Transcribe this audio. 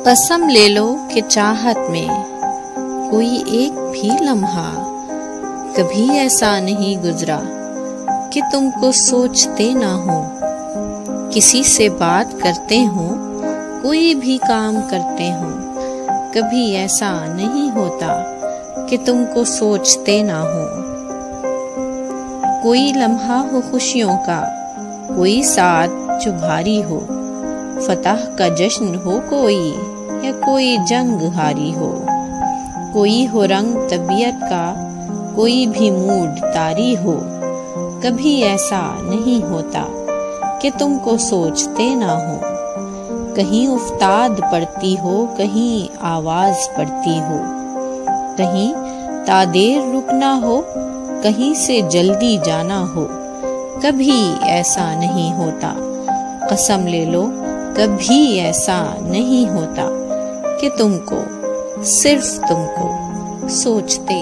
قسم لے لو کہ چاہت میں کوئی ایک بھی لمحہ کبھی ایسا نہیں گزرا کہ تم کو سوچتے نہ ہو. کسی سے بات کرتے ہوں، کوئی بھی کام کرتے ہوں، کبھی ایسا نہیں ہوتا کہ تم کو سوچتے نہ ہو. کوئی لمحہ ہو خوشیوں کا، کوئی ساتھ جو بھاری ہو، فتح کا جشن ہو کوئی یا کوئی جنگ ہاری ہو. کوئی ہو رنگ طبیعت کا، کوئی بھی موڈ طاری ہو، کبھی ایسا نہیں ہوتا کہ تم کو سوچتے نہ ہو. کہیں افتاد پڑتی ہو، کہیں آواز پڑتی ہو، کہیں تادیر رکنا ہو، کہیں سے جلدی جانا ہو، کبھی ایسا نہیں ہوتا. قسم لے لو کبھی ایسا نہیں ہوتا کہ تم کو، صرف تم کو سوچتے